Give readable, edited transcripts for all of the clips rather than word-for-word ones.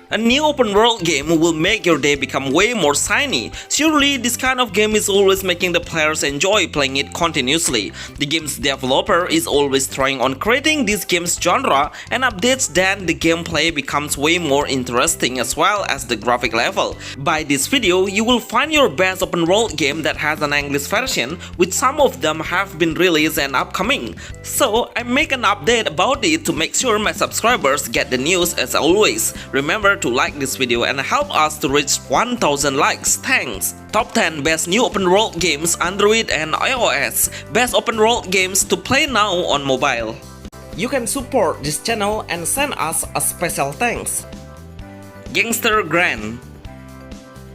A new open world game will make your day become way more shiny. Surely this kind of game is always making the players enjoy playing it continuously. The game's developer is always trying on creating this game's genre and updates, then the gameplay becomes way more interesting as well as the graphic level. By this video, you will find your best open world game that has an English version, which some of them have been released and upcoming. So I make an update about it to make sure my subscribers get the news as always. Remember to like this video and help us to reach 1000 likes. Thanks! Top 10 Best New Open World Games Android and iOS. Best Open World Games to play now on mobile. You can support this channel and send us a special thanks. Gangster Grand.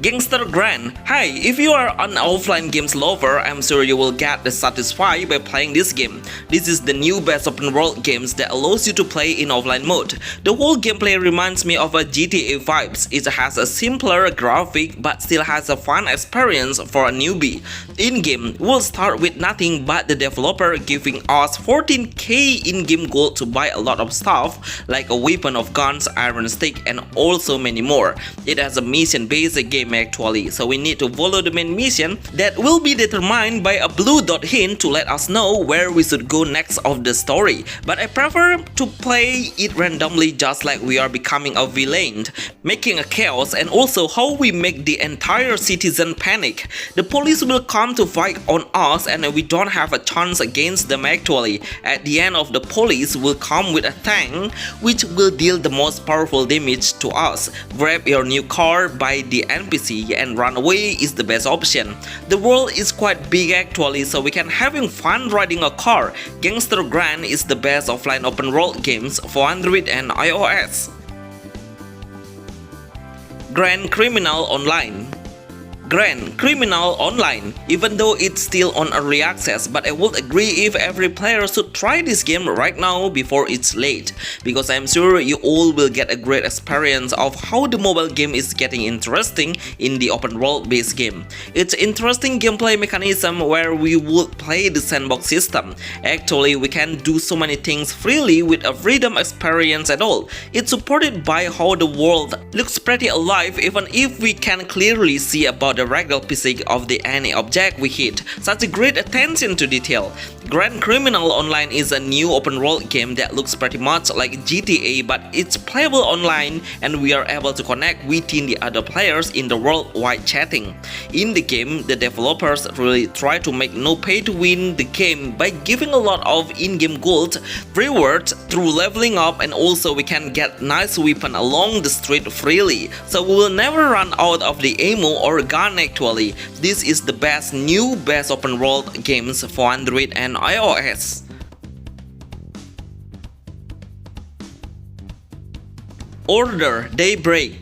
Gangster Grand. Hi, if you are an offline games lover, I'm sure you will get satisfied by playing this game. This is the new best open world games that allows you to play in offline mode. The whole gameplay reminds me of a GTA vibes. It has a simpler graphic but still has a fun experience for a newbie. In-game, we'll start with nothing but the developer giving us 14k in-game gold to buy a lot of stuff like a weapon of guns, iron stick, and also many more. It has a mission-based game actually, so we need to follow the main mission that will be determined by a blue dot hint to let us know where we should go next of the story. But I prefer to play it randomly, just like we are becoming a villain, making a chaos, and also how we make the entire citizen panic. The police will come to fight on us and we don't have a chance against them actually. At the end of the police will come with a tank which will deal the most powerful damage to us. Grab your new car by the NPC and run away is the best option. The world is quite big actually, so we can having fun riding a car. Gangster Grand is the best offline open world games for Android and iOS. Grand Criminal Online. Grand Criminal Online, even though it's still on early access, but I would agree if every player should try this game right now before it's late, because I'm sure you all will get a great experience of how the mobile game is getting interesting in the open world based game. It's interesting gameplay mechanism where we would play the sandbox system. Actually, we can do so many things freely with a freedom experience at all. It's supported by how the world looks pretty alive even if we can clearly see about the regular physics of any object we hit. Such a great attention to detail. Grand Criminal Online is a new open world game that looks pretty much like GTA, but it's playable online and we are able to connect within the other players in the worldwide chatting. In the game, the developers really try to make no pay to win the game by giving a lot of in-game gold rewards through leveling up, and also we can get nice weapon along the street freely, so we will never run out of the ammo or gun actually. This is the best open world games for Android and iOS. Order Daybreak.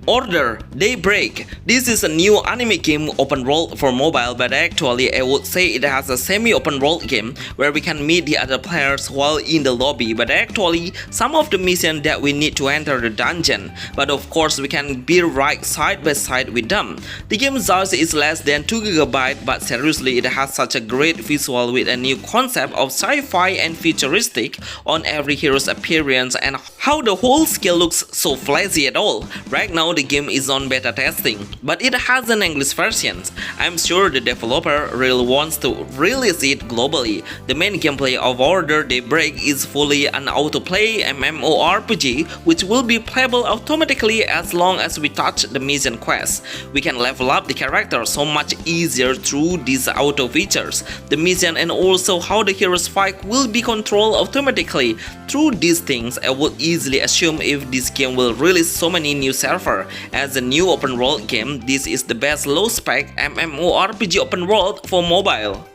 Order Daybreak. This is a new anime game open world for mobile, but actually I would say it has a semi-open world game where we can meet the other players while in the lobby, but actually some of the missions that we need to enter the dungeon, but of course we can be right side by side with them. The game size is less than 2GB, but seriously it has such a great visual with a new concept of sci-fi and futuristic on every hero's appearance and how the whole scale looks so flashy at all. Right now the game is on beta testing, but it has an English version. I'm sure the developer really wants to release it globally. The main gameplay of Order Daybreak is fully an autoplay MMORPG which will be playable automatically as long as we touch the mission quest. We can level up the character so much easier through these auto features. The mission and also how the heroes fight will be controlled automatically. Through these things, I would easily assume if this game will release so many new servers. As a new open world game, this is the best low spec MMORPG open world for mobile.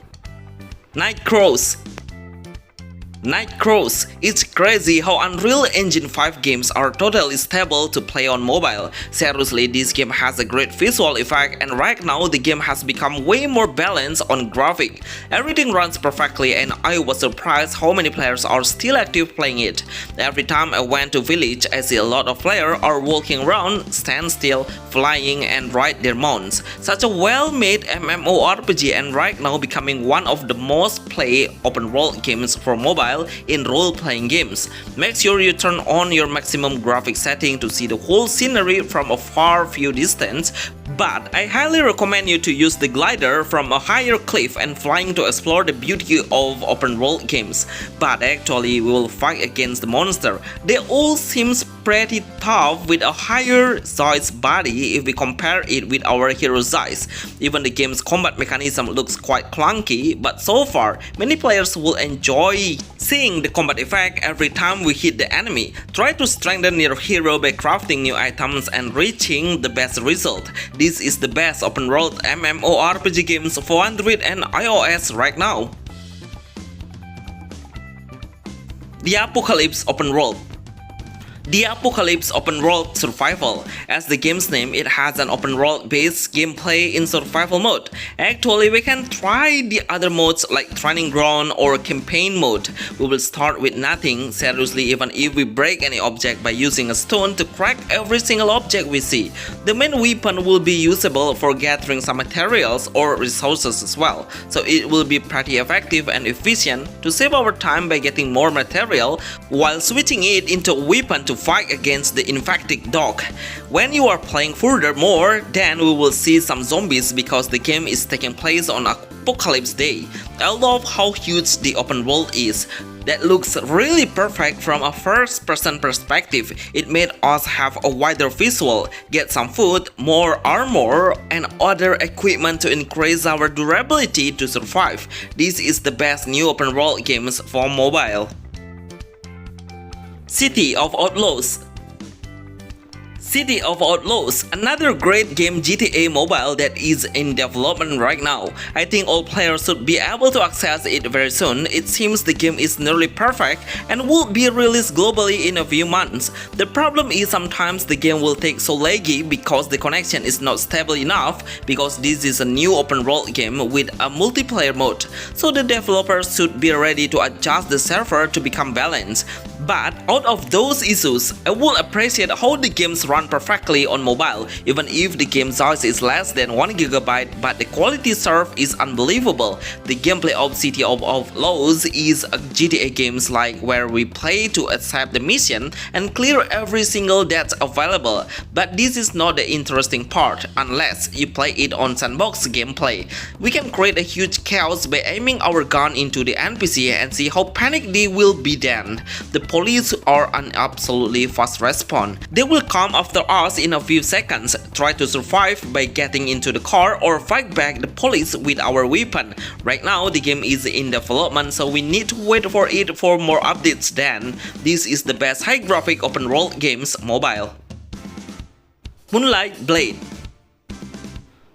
Night Cross. Night Cross. It's crazy how Unreal Engine 5 games are totally stable to play on mobile. Seriously, this game has a great visual effect and right now the game has become way more balanced on graphic. Everything runs perfectly and I was surprised how many players are still active playing it. Every time I went to village, I see a lot of players are walking around, stand still, flying and ride their mounts. Such a well-made MMORPG and right now becoming one of the most played open world games for mobile mobile in role-playing games. Make sure you turn on your maximum graphic setting to see the whole scenery from a far view distance, but I highly recommend you to use the glider from a higher cliff and flying to explore the beauty of open world games. But actually we will fight against the monster. They all seems pretty tough with a higher size body if we compare it with our hero's size. Even the game's combat mechanism looks quite clunky, but so far many players will enjoy seeing the combat effect every time we hit the enemy. Try to strengthen your hero by crafting new items and reaching the best result. This is the best open world MMORPG games for Android and iOS right now. The Apocalypse Open World. The Apocalypse Open World Survival. As the game's name, it has an open world based gameplay in survival mode. Actually, we can try the other modes like Training Ground or Campaign mode. We will start with nothing, seriously, even if we break any object by using a stone to crack every single object we see. The main weapon will be usable for gathering some materials or resources as well, so it will be pretty effective and efficient to save our time by getting more material while switching it into a weapon to fight against the infected dog. When you are playing furthermore, then we will see some zombies because the game is taking place on Apocalypse Day. I love how huge the open world is. That looks really perfect from a first-person perspective. It made us have a wider visual, get some food, more armor, and other equipment to increase our durability to survive. This is the best new open world games for mobile. City of Outlaws. City of Outlaws, another great game GTA Mobile that is in development right now. I think all players should be able to access it very soon. It seems the game is nearly perfect and will be released globally in a few months. The problem is sometimes the game will take so laggy because the connection is not stable enough, because this is a new open world game with a multiplayer mode. So the developers should be ready to adjust the server to become balanced. But out of those issues, I would appreciate how the games run perfectly on mobile, even if the game size is less than 1GB, but the quality served is unbelievable. The gameplay of City of Outlaws is a GTA games like where we play to accept the mission and clear every single that's available. But this is not the interesting part unless you play it on sandbox gameplay. We can create a huge chaos by aiming our gun into the NPC and see how panicked they will be then. The police are an absolutely fast response. They will come after us in a few seconds. Try to survive by getting into the car or fight back the police with our weapon. Right now the game is in development, so we need to wait for it for more updates then. This is the best high graphic open world games mobile. Moonlight Blade.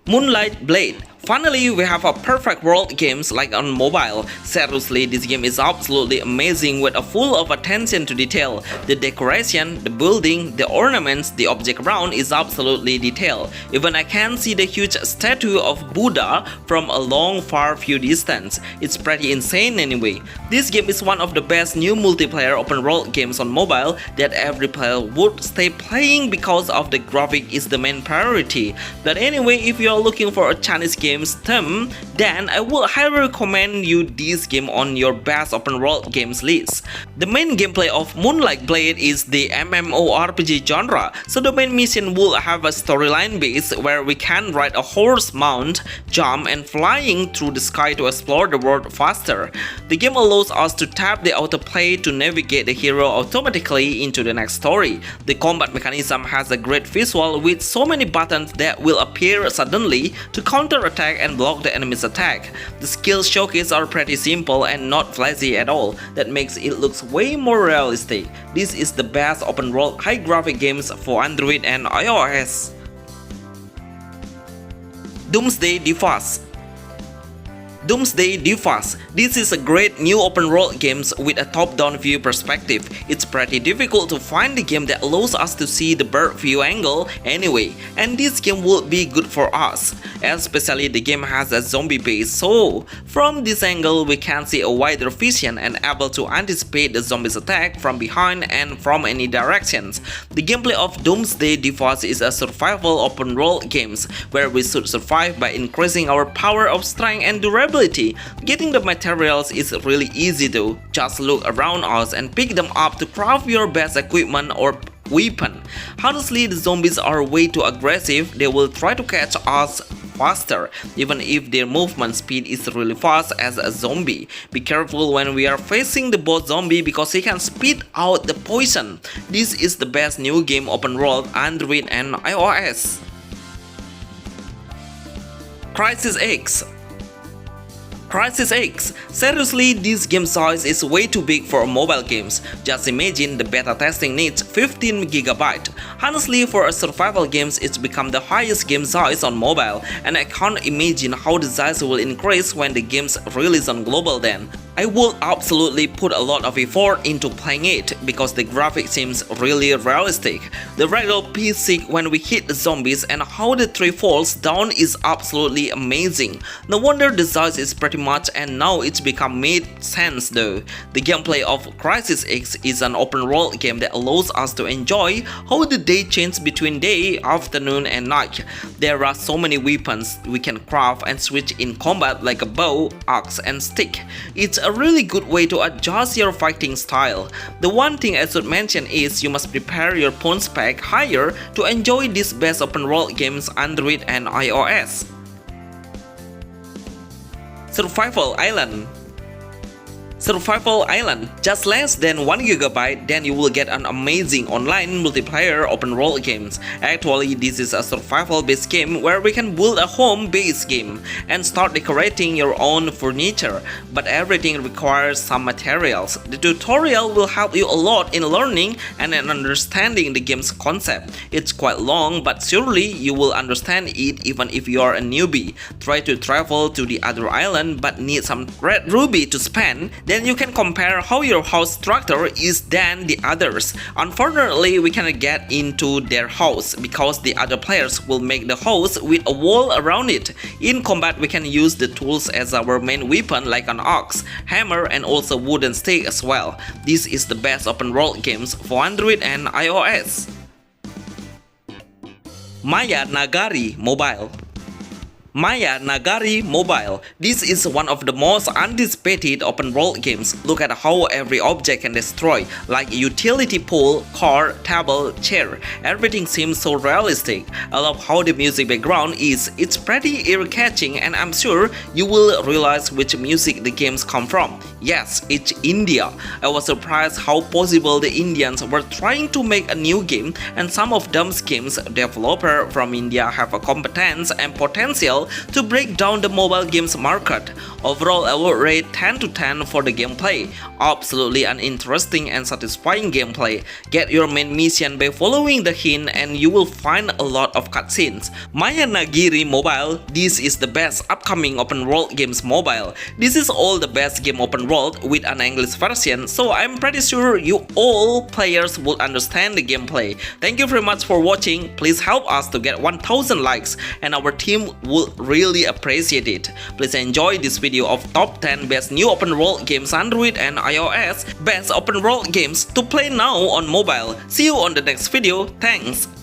Moonlight Blade. Finally, we have a perfect world games like on mobile. Seriously, this game is absolutely amazing with a full of attention to detail. The decoration, the building, the ornaments, the object around is absolutely detailed. Even I can see the huge statue of Buddha from a long far view distance. It's pretty insane anyway. This game is one of the best new multiplayer open world games on mobile that every player would stay playing because of the graphic is the main priority. But anyway, if you are looking for a Chinese game theme, then I would highly recommend you this game on your best open world games list. The main gameplay of Moonlight Blade is the MMORPG genre, so the main mission will have a storyline base where we can ride a horse, mount, jump, and flying through the sky to explore the world faster. The game allows us to tap the autoplay to navigate the hero automatically into the next story. The combat mechanism has a great visual with so many buttons that will appear suddenly to counter-attack and block the enemy's attack. The skills showcase are pretty simple and not flashy at all. That makes it look way more realistic. This is the best open world high graphic games for Android and iOS. Doomsday Defas. Doomsday Defas. This is a great new open world games with a top-down view perspective. It's pretty difficult to find the game that allows us to see the bird view angle anyway, and this game would be good for us, especially the game has a zombie base, so from this angle we can see a wider vision and able to anticipate the zombies attack from behind and from any directions. The gameplay of Doomsday Defas is a survival open world games where we should survive by increasing our power of strength and durability durability. Getting the materials is really easy though. Just look around us and pick them up to craft your best equipment or weapon. Honestly, the zombies are way too aggressive. They will try to catch us faster, even if their movement speed is really fast as a zombie. Be careful when we are facing the boss zombie because he can spit out the poison. This is the best new game open world Android and iOS. Crisis X. Seriously, this game size is way too big for mobile games. Just imagine the beta testing needs 15 GB. Honestly, for a survival games, it's become the highest game size on mobile, and I can't imagine how the size will increase when the game's release on global then. I will absolutely put a lot of effort into playing it because the graphic seems really realistic. The regular P6 when we hit the zombies and how the tree falls down is absolutely amazing. No wonder the size is pretty much, and now it's become made sense though. The gameplay of Crisis X is an open world game that allows us to enjoy how the day changes between day, afternoon and night. There are so many weapons we can craft and switch in combat like a bow, axe and stick. It's a really good way to adjust your fighting style. The one thing I should mention is you must prepare your phone spec higher to enjoy these best open world games Android and iOS. Survival Island, just less than 1 GB, then you will get an amazing online multiplayer open world games. Actually, this is a survival based game where we can build a home based game and start decorating your own furniture, but everything requires some materials. The tutorial will help you a lot in learning and in understanding the game's concept. It's quite long, but surely you will understand it even if you are a newbie. Try to travel to the other island but need some red ruby to spend. Then you can compare how your house structure is than the others. Unfortunately, we cannot get into their house because the other players will make the house with a wall around it. In combat, we can use the tools as our main weapon like an axe, hammer and also wooden stick as well. This is the best open world games for Android and iOS. Maya Nagari Mobile. This is one of the most anticipated open world games. Look at how every object can destroy, like utility pole, car, table, chair. Everything seems so realistic. I love how the music background is. It's pretty ear-catching, and I'm sure you will realize which music the games come from. Yes, it's India. I was surprised how possible the Indians were trying to make a new game, and some of them games developers from India have a competence and potential to break down the mobile games market. Overall, I will rate 10 to 10 for the gameplay. Absolutely an interesting and satisfying gameplay. Get your main mission by following the hint and you will find a lot of cutscenes. Maya Nagari Mobile, this is the best upcoming open world games mobile. This is all the best game open world with an English version, so I'm pretty sure you all players will understand the gameplay. Thank you very much for watching. Please help us to get 1000 likes and our team will really appreciate it. Please enjoy this video of top 10 best new open world games Android and iOS, best open world games to play now on mobile. See you on the next video. Thanks.